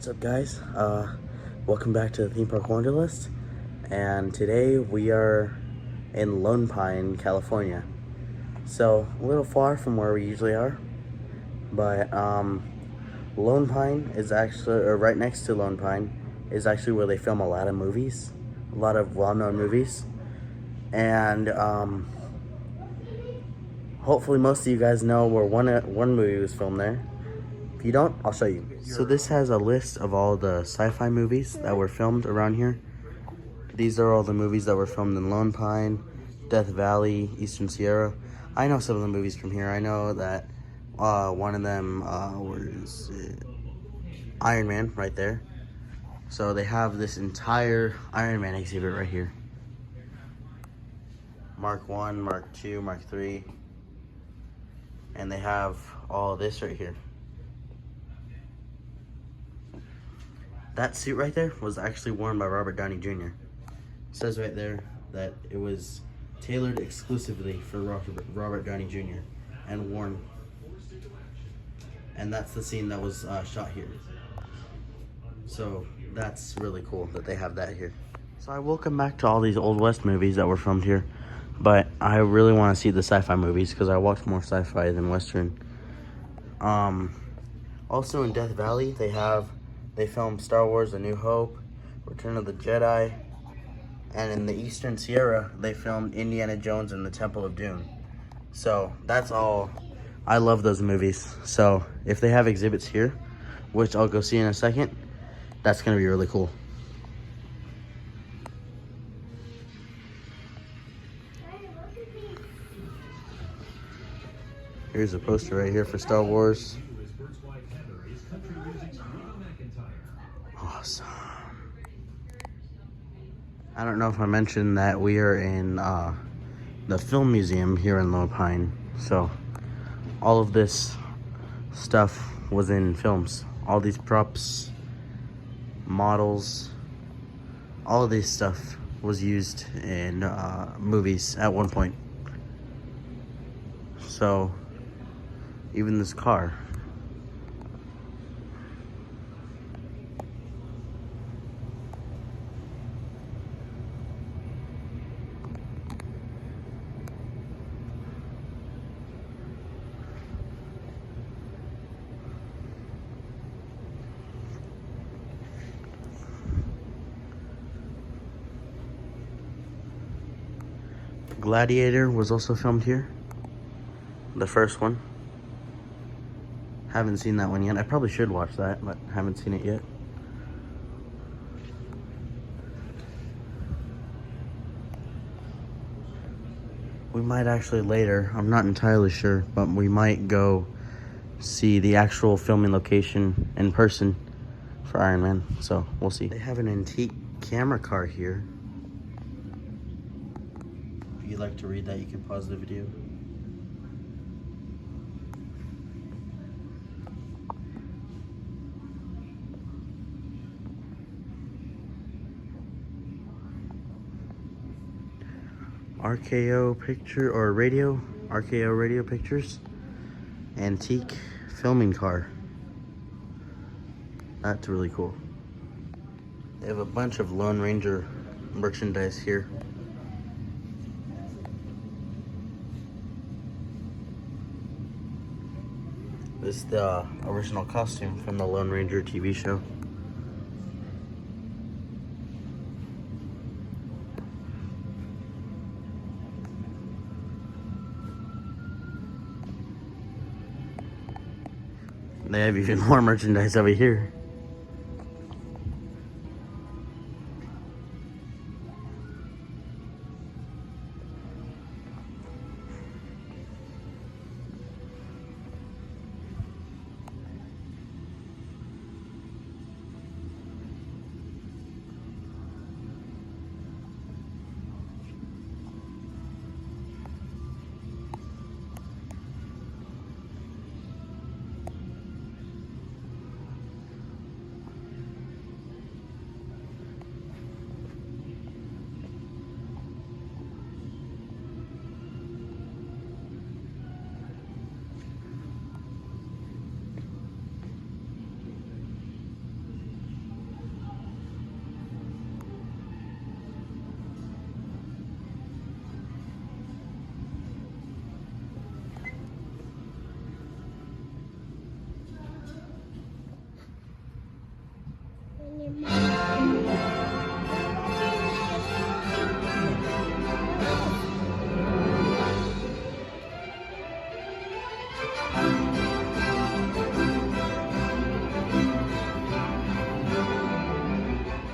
What's up, guys? Welcome back to the Theme Park Wanderlust, and today we are in Lone Pine, California. So a little far from where we usually are, but Lone Pine is actually, or right next to Lone Pine is actually where they film a lot of movies, a lot of well-known movies, and hopefully most of you guys know where one movie was filmed there. If you don't, I'll show you. So this has a list of all the sci-fi movies that were filmed around here. These are all the movies that were filmed in Lone Pine, Death Valley, Eastern Sierra. I know some of the movies from here. I know that one of them was Iron Man right there. So they have this entire Iron Man exhibit right here. Mark 1, Mark 2, Mark 3. And they have all this right here. That suit right there was actually worn by Robert Downey Jr. It says right there that it was tailored exclusively for Robert Downey Jr. and worn. And that's the scene that was shot here. So that's really cool that they have that here. So I will come back to all these Old West movies that were filmed here, but I really want to see the sci-fi movies because I watch more sci-fi than Western. Also in Death Valley, they filmed Star Wars: A New Hope, Return of the Jedi, and in the Eastern Sierra, they filmed Indiana Jones and the Temple of Doom. So that's all. I love those movies. So if they have exhibits here, which I'll go see in a second, that's gonna be really cool. Here's a poster right here for Star Wars. Awesome. I don't know if I mentioned that we are in the film museum here in Lone Pine. So all of this stuff was in films. All these props, models, all of this stuff was used in movies at one point. So even this car. Gladiator was also filmed here. The first one. Haven't seen that one yet. I probably should watch that, but haven't seen it yet. We might actually later, I'm not entirely sure, but we might go see the actual filming location in person for Iron Man. So we'll see. They have an antique camera car here. If you'd like to read that, you can pause the video. RKO Radio Pictures, antique filming car. That's really cool. They have a bunch of Lone Ranger merchandise here. This is the original costume from the Lone Ranger TV show. They have even more merchandise over here.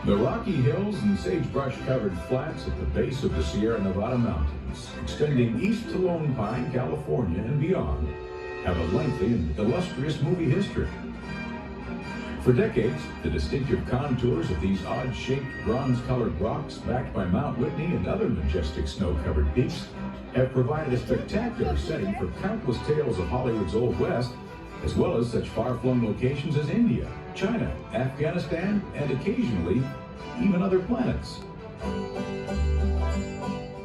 The rocky hills and sagebrush-covered flats at the base of the Sierra Nevada mountains, extending east to Lone Pine, California, and beyond, have a lengthy and illustrious movie history. For decades, the distinctive contours of these odd-shaped, bronze-colored rocks, backed by Mount Whitney and other majestic snow-covered peaks, have provided a spectacular setting for countless tales of Hollywood's Old West, as well as such far-flung locations as India, China, Afghanistan, and occasionally even other planets.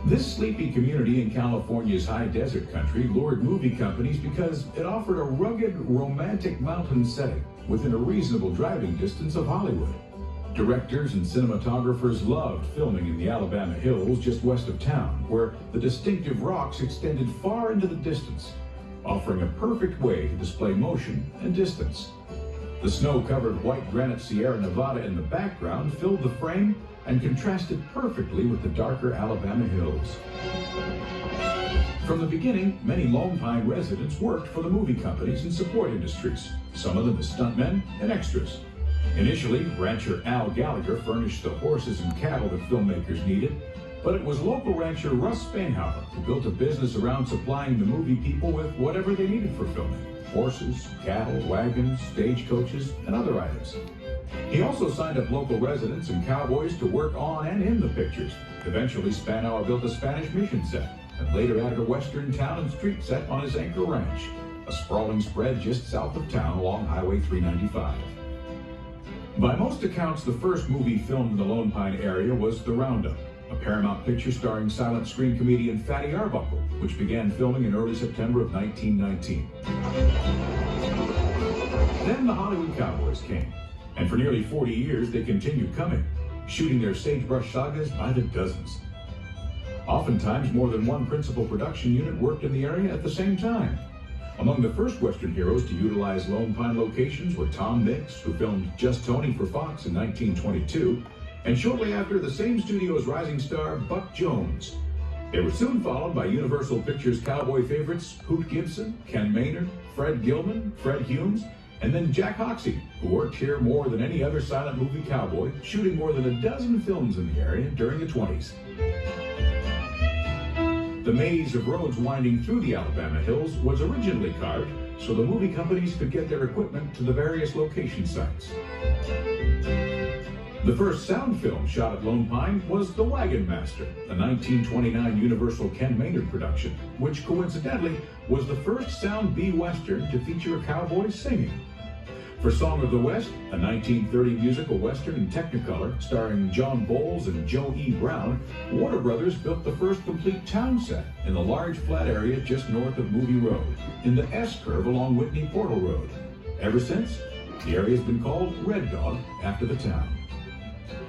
This sleepy community in California's high desert country lured movie companies because it offered a rugged, romantic mountain setting within a reasonable driving distance of Hollywood. Directors and cinematographers loved filming in the Alabama hills just west of town, where the distinctive rocks extended far into the distance, offering a perfect way to display motion and distance. The snow-covered white granite Sierra Nevada in the background filled the frame and contrasted perfectly with the darker Alabama hills. From the beginning, many Lone Pine residents worked for the movie companies and support industries, some of them as stuntmen and extras. Initially, rancher Al Gallagher furnished the horses and cattle that filmmakers needed, but it was local rancher Russ Spanhauer who built a business around supplying the movie people with whatever they needed for filming: horses, cattle, wagons, stagecoaches, and other items. He also signed up local residents and cowboys to work on and in the pictures. Eventually, Spanhauer built a Spanish mission set and later added a western town and street set on his Anchor Ranch, a sprawling spread just south of town along Highway 395. By most accounts, the first movie filmed in the Lone Pine area was The Roundup, a Paramount picture starring silent screen comedian Fatty Arbuckle, which began filming in early September of 1919. Then the Hollywood Cowboys came, and for nearly 40 years they continued coming, shooting their sagebrush sagas by the dozens. Oftentimes, more than one principal production unit worked in the area at the same time. Among the first Western heroes to utilize Lone Pine locations were Tom Mix, who filmed Just Tony for Fox in 1922, and shortly after, the same studio's rising star, Buck Jones. They were soon followed by Universal Pictures cowboy favorites Hoot Gibson, Ken Maynard, Fred Gilman, Fred Humes, and then Jack Hoxsey, who worked here more than any other silent movie cowboy, shooting more than a dozen films in the area during the 20s. The maze of roads winding through the Alabama hills was originally carved so the movie companies could get their equipment to the various location sites. The first sound film shot at Lone Pine was The Wagon Master, a 1929 Universal Ken Maynard production, which coincidentally was the first sound B-Western to feature a cowboy singing. For Song of the West, a 1930 musical Western in Technicolor starring John Bowles and Joe E. Brown, Warner Brothers built the first complete town set in the large flat area just north of Movie Road, in the S-curve along Whitney Portal Road. Ever since, the area has been called Red Dog after the town.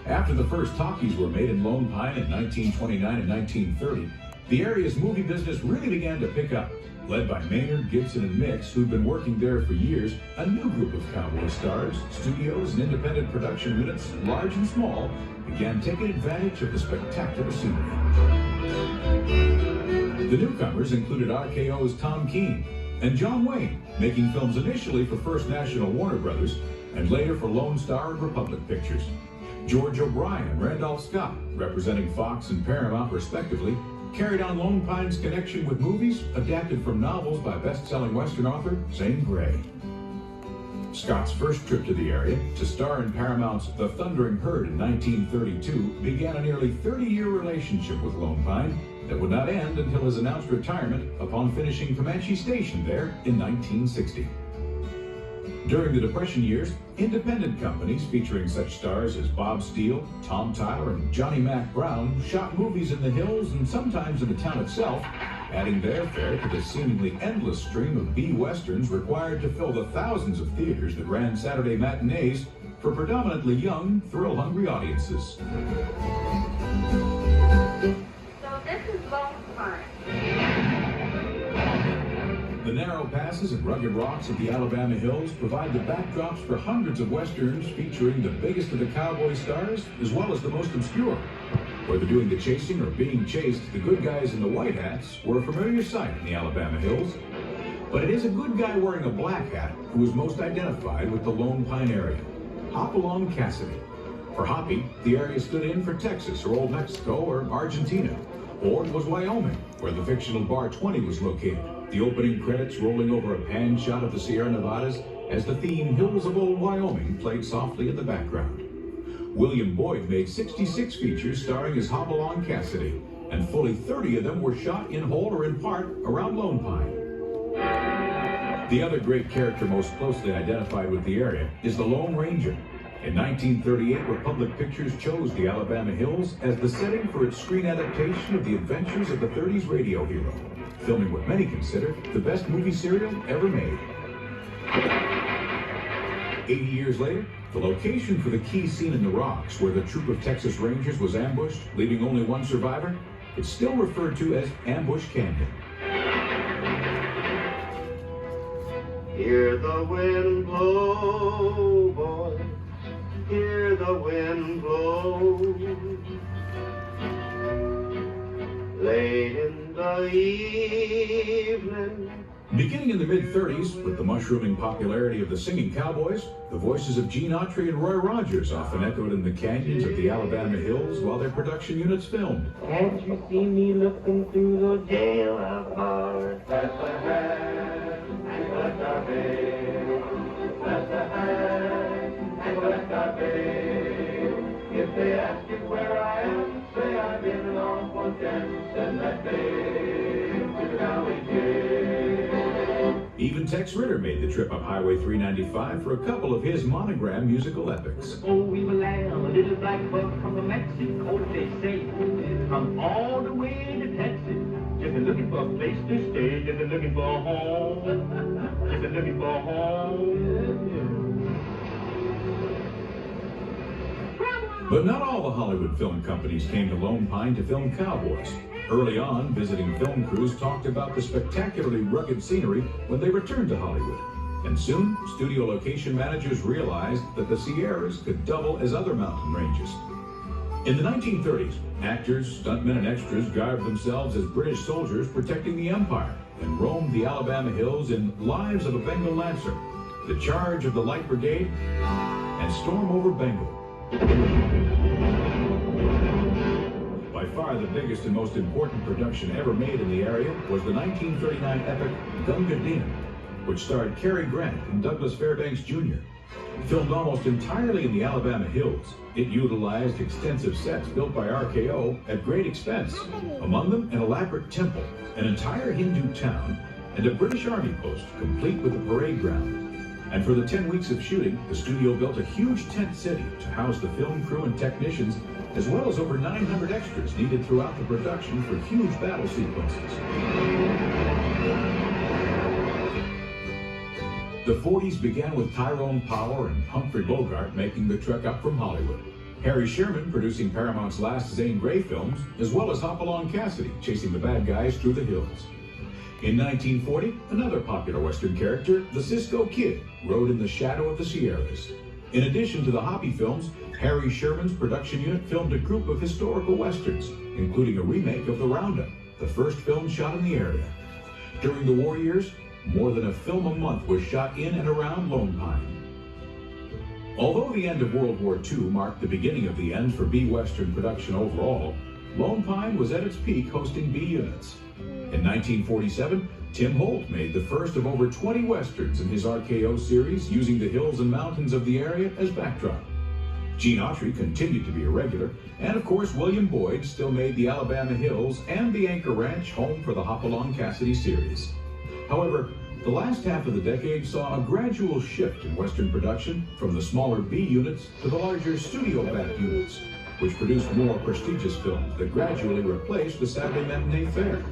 After the first talkies were made in Lone Pine in 1929 and 1930, the area's movie business really began to pick up. Led by Maynard, Gibson, and Mix, who'd been working there for years, a new group of cowboy stars, studios, and independent production units, large and small, began taking advantage of the spectacular scenery. The newcomers included RKO's Tom Keene and John Wayne, making films initially for First National Warner Brothers and later for Lone Star and Republic Pictures. George O'Brien and Randolph Scott, representing Fox and Paramount respectively, carried on Lone Pine's connection with movies adapted from novels by best-selling Western author Zane Grey. Scott's first trip to the area, to star in Paramount's The Thundering Herd in 1932, began a nearly 30-year relationship with Lone Pine that would not end until his announced retirement upon finishing Comanche Station there in 1960. During the Depression years, independent companies featuring such stars as Bob Steele, Tom Tyler, and Johnny Mack Brown shot movies in the hills and sometimes in the town itself, adding their fare to the seemingly endless stream of B-Westerns required to fill the thousands of theaters that ran Saturday matinees for predominantly young, thrill-hungry audiences. So this is Lone Pine. The narrow passes and rugged rocks of the Alabama hills provide the backdrops for hundreds of westerns featuring the biggest of the cowboy stars as well as the most obscure. Whether doing the chasing or being chased, the good guys in the white hats were a familiar sight in the Alabama hills. But it is a good guy wearing a black hat who is most identified with the Lone Pine area, Hopalong Cassidy. For hoppy, the area stood in for Texas or Old Mexico or Argentina. Or it was Wyoming, where the fictional Bar 20 was located. The opening credits rolling over a pan shot of the Sierra Nevadas as the theme Hills of Old Wyoming played softly in the background. William Boyd made 66 features starring as Hopalong Cassidy, and fully 30 of them were shot in whole or in part around Lone Pine. The other great character most closely identified with the area is the Lone Ranger. In 1938, Republic Pictures chose the Alabama Hills as the setting for its screen adaptation of the adventures of the 30s radio hero, filming what many consider the best movie serial ever made. 80 years later, the location for the key scene in the rocks where the troop of Texas Rangers was ambushed, leaving only one survivor, it's still referred to as Ambush Canyon. Hear the wind blow, boys, hear the wind blow. Late in the evening. Beginning in the mid-30s, with the mushrooming popularity of the singing cowboys, the voices of Gene Autry and Roy Rogers often echoed in the canyons of the Alabama Hills while their production units filmed. Can't you see me looking through the jailhouse bars? That's the hand, and that's our veil. That's the hand, and that's our veil. If they ask you where I am, say I've been on one chance, and that veil to the county jail. Even Tex Ritter made the trip up Highway 395 for a couple of his monogram musical epics. Oh, we will lamb, a little black buck from Mexico, they say. Come all the way to Texas. Just looking for a place to stay. Just looking for a home. Just looking for a home. But not all the Hollywood film companies came to Lone Pine to film cowboys. Early on, visiting film crews talked about the spectacularly rugged scenery when they returned to Hollywood. And soon, studio location managers realized that the Sierras could double as other mountain ranges. In the 1930s, actors, stuntmen, and extras garbed themselves as British soldiers protecting the Empire and roamed the Alabama Hills in Lives of a Bengal Lancer, The Charge of the Light Brigade, and Storm over Bengal. By far the biggest and most important production ever made in the area was the 1939 epic Gunga Din, which starred Cary Grant and Douglas Fairbanks Jr. Filmed almost entirely in the Alabama Hills, it utilized extensive sets built by RKO at great expense. Among them, an elaborate temple, an entire Hindu town, and a British Army post, complete with a parade ground. And for the 10 weeks of shooting, the studio built a huge tent city to house the film crew and technicians, as well as over 900 extras needed throughout the production for huge battle sequences. The 40s began with Tyrone Power and Humphrey Bogart making the trek up from Hollywood. Harry Sherman producing Paramount's last Zane Grey films, as well as Hopalong Cassidy chasing the bad guys through the hills. In 1940, another popular Western character, the Cisco Kid, rode in the shadow of the Sierras. In addition to the Hoppy films, Harry Sherman's production unit filmed a group of historical Westerns, including a remake of The Roundup, the first film shot in the area. During the war years, more than a film a month was shot in and around Lone Pine. Although the end of World War II marked the beginning of the end for B-Western production overall, Lone Pine was at its peak hosting B units. In 1947, Tim Holt made the first of over 20 Westerns in his RKO series using the hills and mountains of the area as backdrop. Gene Autry continued to be a regular, and of course William Boyd still made the Alabama Hills and the Anchor Ranch home for the Hopalong Cassidy series. However, the last half of the decade saw a gradual shift in Western production from the smaller B units to the larger studio-backed units, which produced more prestigious films that gradually replaced the Saturday matinee fare.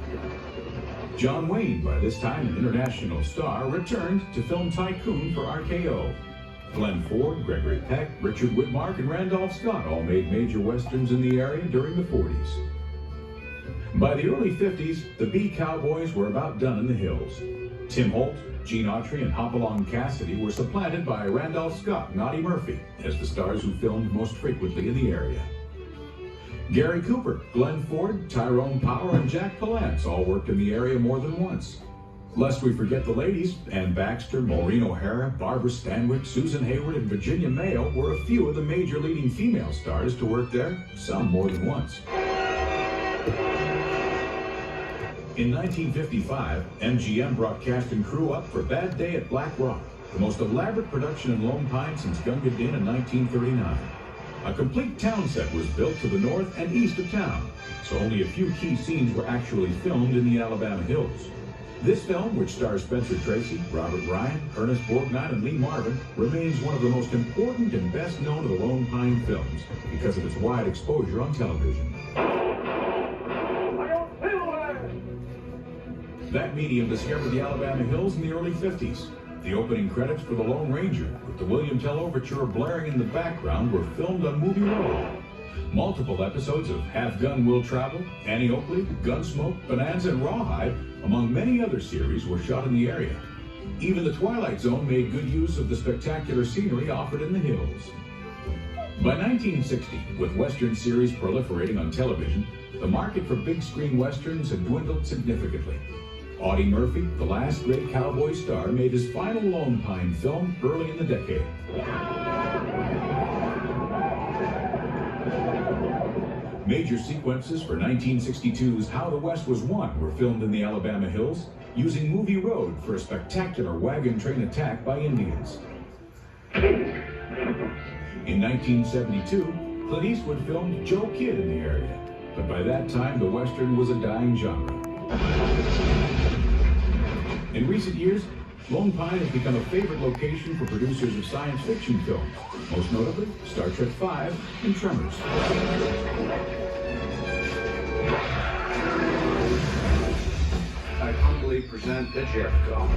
John Wayne, by this time an international star, returned to film Tycoon for RKO. Glenn Ford, Gregory Peck, Richard Widmark, and Randolph Scott all made major westerns in the area during the 40s. By the early 50s, the B cowboys were about done in the hills. Tim Holt, Gene Autry, and Hopalong Cassidy were supplanted by Randolph Scott and Audie Murphy as the stars who filmed most frequently in the area. Gary Cooper, Glenn Ford, Tyrone Power, and Jack Palance all worked in the area more than once. Lest we forget the ladies, Ann Baxter, Maureen O'Hara, Barbara Stanwyck, Susan Hayward, and Virginia Mayo were a few of the major leading female stars to work there, some more than once. In 1955, MGM brought cast and crew up for Bad Day at Black Rock, the most elaborate production in Lone Pine since Gunga Din in 1939. A complete town set was built to the north and east of town, so only a few key scenes were actually filmed in the Alabama hills. This film, which stars Spencer Tracy, Robert Ryan, Ernest Borgnine, and Lee Marvin, remains one of the most important and best known of the Lone Pine films because of its wide exposure on television. That medium discovered the Alabama hills in the early 50s. The opening credits for The Lone Ranger, with the William Tell Overture blaring in the background, were filmed on Movie Road. Multiple episodes of Half Gun Will Travel, Annie Oakley, Gunsmoke, Bonanza, and Rawhide, among many other series, were shot in the area. Even The Twilight Zone made good use of the spectacular scenery offered in the hills. By 1960, with Western series proliferating on television, the market for big screen Westerns had dwindled significantly. Audie Murphy, the last great cowboy star, made his final Lone Pine film early in the decade. Major sequences for 1962's How the West Was Won were filmed in the Alabama hills, using Movie Road for a spectacular wagon train attack by Indians. In 1972, Clint Eastwood filmed Joe Kidd in the area, but by that time the Western was a dying genre. In recent years, Lone Pine has become a favorite location for producers of science fiction films, most notably Star Trek V and Tremors. I humbly present the Jericho.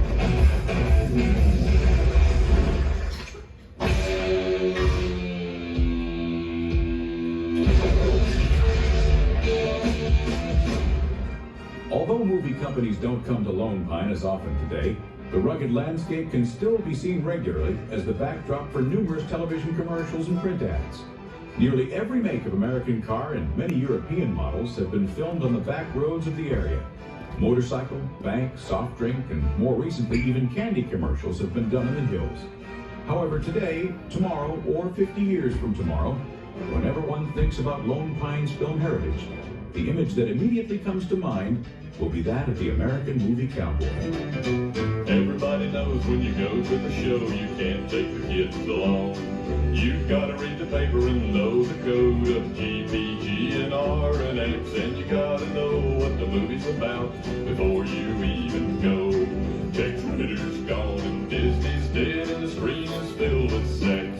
Although movie companies don't come to Lone Pine as often today, the rugged landscape can still be seen regularly as the backdrop for numerous television commercials and print ads. Nearly every make of American car and many European models have been filmed on the back roads of the area. Motorcycle, bank, soft drink, and more recently even candy commercials have been done in the hills. However, today, tomorrow, or 50 years from tomorrow, whenever one thinks about Lone Pine's film heritage, the image that immediately comes to mind will be that of the American movie cowboy. Everybody knows when you go to the show, you can't take your kids along. You've got to read the paper and know the code of G, B, G, and R, and X, and you got to know what the movie's about before you even go. Tex Ritter's gone and Disney's dead and the screen is filled with sex.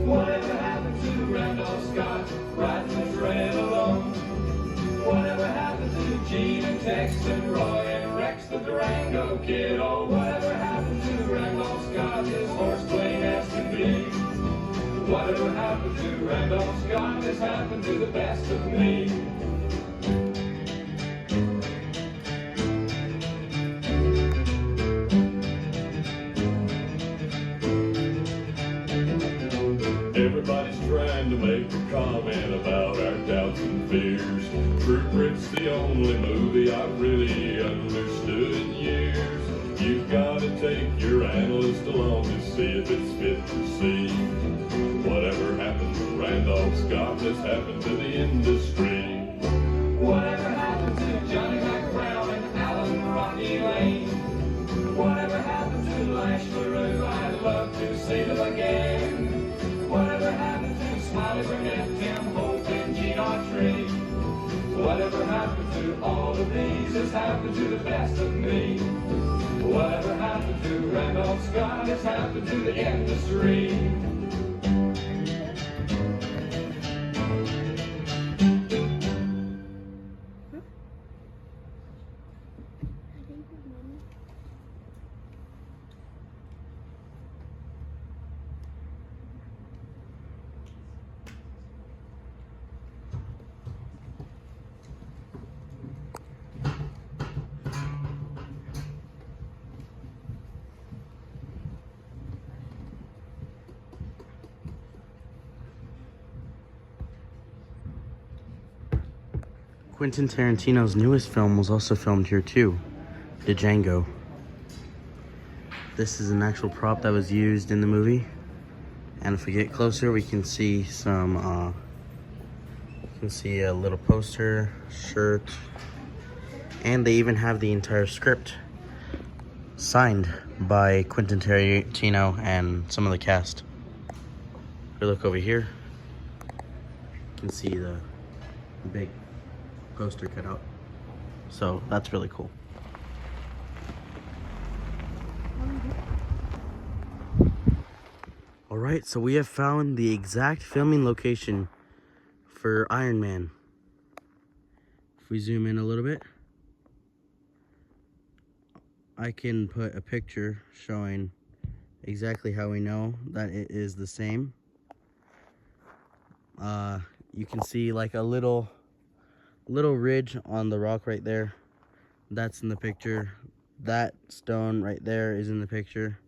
Whatever happened to Randolph Scott riding the train alone? Whatever happened to Gene and Tex and Roy and Rex the Durango Kid? Oh, whatever happened to Randolph Scott, his horseplay has to be? Whatever happened to Randolph Scott has happened to the best of me. Everybody's trying to make a comment about our doubts and fears. True Grit's the only movie I've really understood in years. You've got to take your analyst along to see if it's fit to see. Whatever happened to Randolph Scott has happened to the industry. Whatever happened to Johnny Mac Brown and Alan Rocky Lane? Whatever happened to Lash LaRue? I'd love to see them again. Whatever happened to Smiley Burnett, Tim Hope, and Gene Autry? Whatever happened to all of these has happened to the best of me. Whatever happened to Randolph Scott has happened to the industry. Quentin Tarantino's newest film was also filmed here too, The Django. This is an actual prop that was used in the movie. And if we get closer, we can see some, you can see a little poster, shirt, and they even have the entire script signed by Quentin Tarantino and some of the cast. If we look over here, you can see the big poster cut out. So that's really cool. All right, so we have found the exact filming location for Iron Man. If we zoom in a little bit, I can put a picture showing exactly how we know that it is the same. You can see like a little ridge on the rock right there. That's in the picture. That stone right there is in the picture.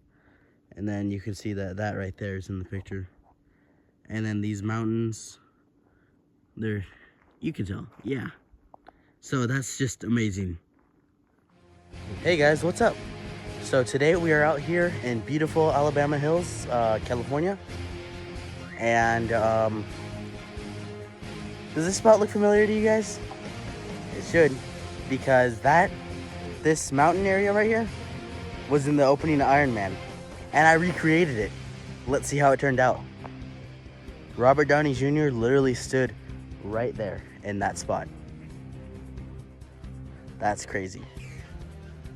And then you can see that right there is in the picture. And then these mountains, you can tell, yeah. So that's just amazing. Hey guys, what's up? So today we are out here in beautiful Alabama Hills, California. And does this spot look familiar to you guys? It should, because this mountain area right here was in the opening of Iron Man. And I recreated it. Let's see how it turned out. Robert Downey Jr. literally stood right there in that spot. That's crazy.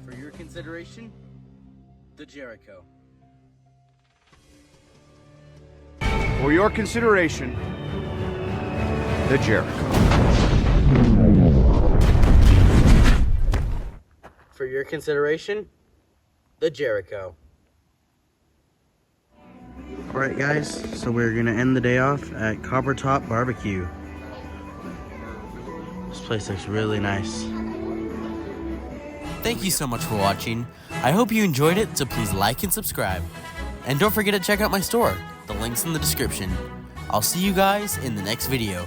For your consideration, the Jericho. For your consideration, the Jericho. For your consideration, the Jericho. Alright guys, so we're gonna end the day off at Copper Top Barbecue. This place looks really nice. Thank you so much for watching. I hope you enjoyed it, so please like and subscribe. And don't forget to check out my store. The link's in the description. I'll see you guys in the next video.